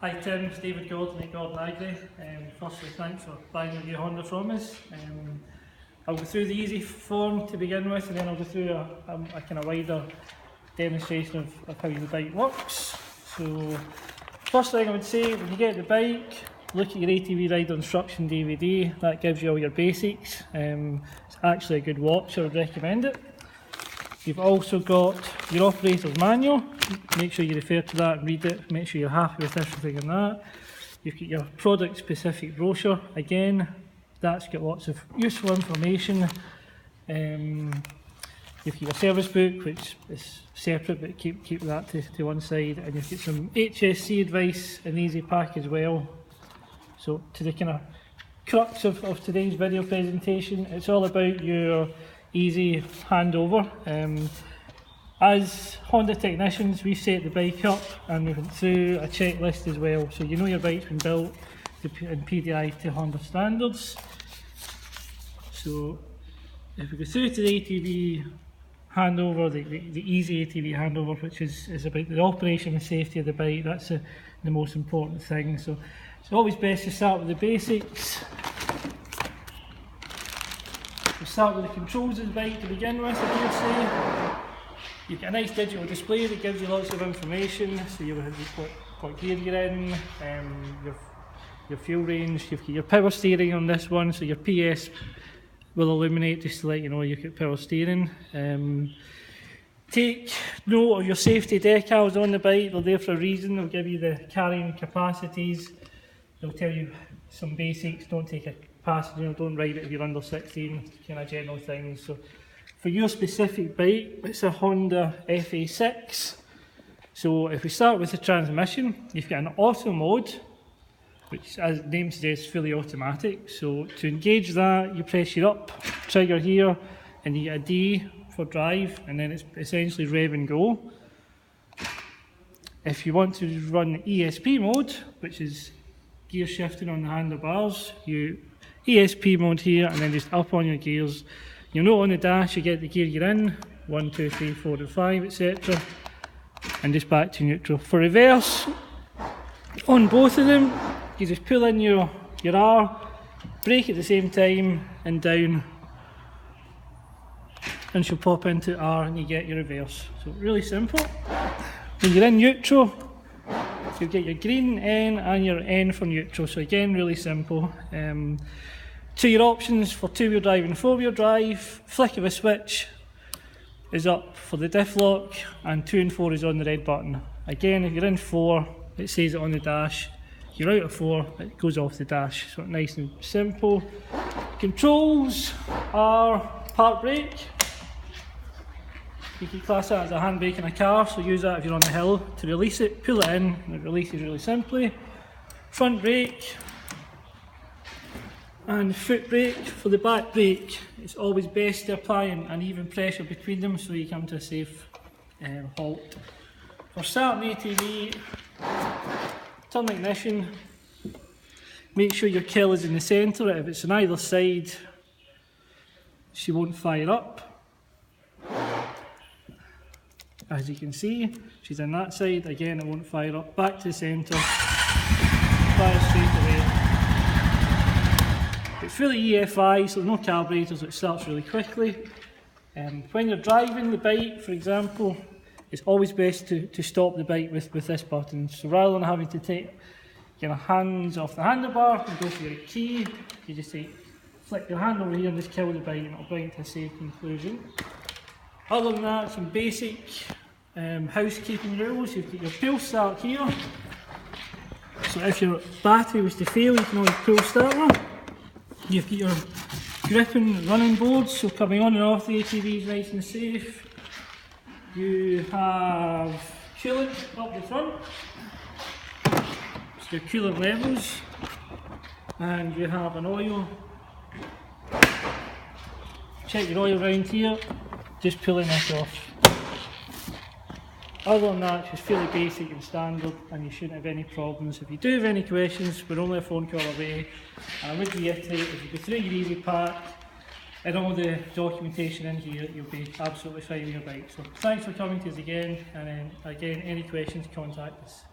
Hi Tim, it's David Gordon at Gordon Agri. Firstly, thanks for buying a new Honda from us. I'll go through the easy form to begin with, and then I'll go through a kind of wider demonstration of how the bike works. So, first thing I would say, when you get the bike, look at your ATV rider instruction DVD. That gives you all your basics. It's actually a good watch, I would recommend it. You've also got your operator's manual. Make sure you refer to that and read it. Make sure you're happy with everything in that. You've got your product specific brochure. Again, that's got lots of useful information. You've got your service book, which is separate, but keep that to one side. And you've got some HSC advice in the easy pack as well. So to the kind of crux of today's video presentation, it's all about your EASI Handover. As Honda technicians, we set the bike up and we went through a checklist as well, so you know your bike's been built in PDI to Honda standards. So if we go through to the ATV handover, the EASI ATV handover, which is about the operation and safety of the bike, that's the most important thing. So it's always best to start with the basics. We'll start with the controls of the bike to begin with, I would say. You've got a nice digital display that gives you lots of information, so you'll have what gear you're in, your fuel range, you've got your power steering on this one, so your PS will illuminate just to let you know you've got power steering. Take note of your safety decals on the bike, they're there for a reason. They'll give you the carrying capacities, they'll tell you some basics, don't take a passenger, don't ride it if you're under 16, kind of general things. So for your specific bike, it's a Honda FA6. So if we start with the transmission, you've got an auto mode, which as the name suggests, fully automatic. So to engage that, you press your up trigger here, and you get a D for drive, and then it's essentially rev and go. If you want to run ESP mode, which is gear shifting on the handlebars, you ESP mode here, and then just up on your gears. You'll know on the dash you get the gear you're in, 1, 2, 3, 4 and 5, etc. And just back to neutral. For reverse, on both of them, you just pull in your R, brake at the same time, and down, and she'll pop into R and you get your reverse. So really simple. When you're in neutral, you'll get your green N and your N for neutral, so again really simple. To your options for 2-wheel drive and 4-wheel drive, flick of a switch is up for the diff lock, and 2 and 4 is on the red button. Again, if you're in 4, it says it on the dash. You're out of 4, it goes off the dash, so nice and simple. Controls are park brake. You can class that as a handbrake in a car, so use that if you're on the hill. To release it, pull it in, and it releases really simply. Front brake and foot brake. For the back brake, it's always best to apply an even pressure between them so you come to a safe halt. For starting the ATV, turn the ignition, make sure your kill is in the centre. If it's on either side, she won't fire up. As you can see, she's on that side, again it won't fire up. Back to the centre, fire straight away. It's fully EFI, so there's no carburetors, so it starts really quickly. When you're driving the bike, for example, it's always best to stop the bike with this button. So rather than having to take your hands off the handlebar and go for your key, you just flick your hand over here and just kill the bike, and it'll bring it to a safe conclusion. Other than that, some basic housekeeping rules. You've got your pull start here. So if your battery was to fail, you can always pull start her. You've got your grip and running boards, so coming on and off the ATV is nice and safe. You have coolant up the front, so your coolant levels, and you have an oil. Check your oil around here, just pulling this off. Other than that, it's fairly basic and standard, and you shouldn't have any problems. If you do have any questions, we're only a phone call away. And I would reiterate, if you go through your EASI pack and all the documentation in here, you'll be absolutely fine with your bike. So thanks for coming to us again, and then again, any questions, contact us.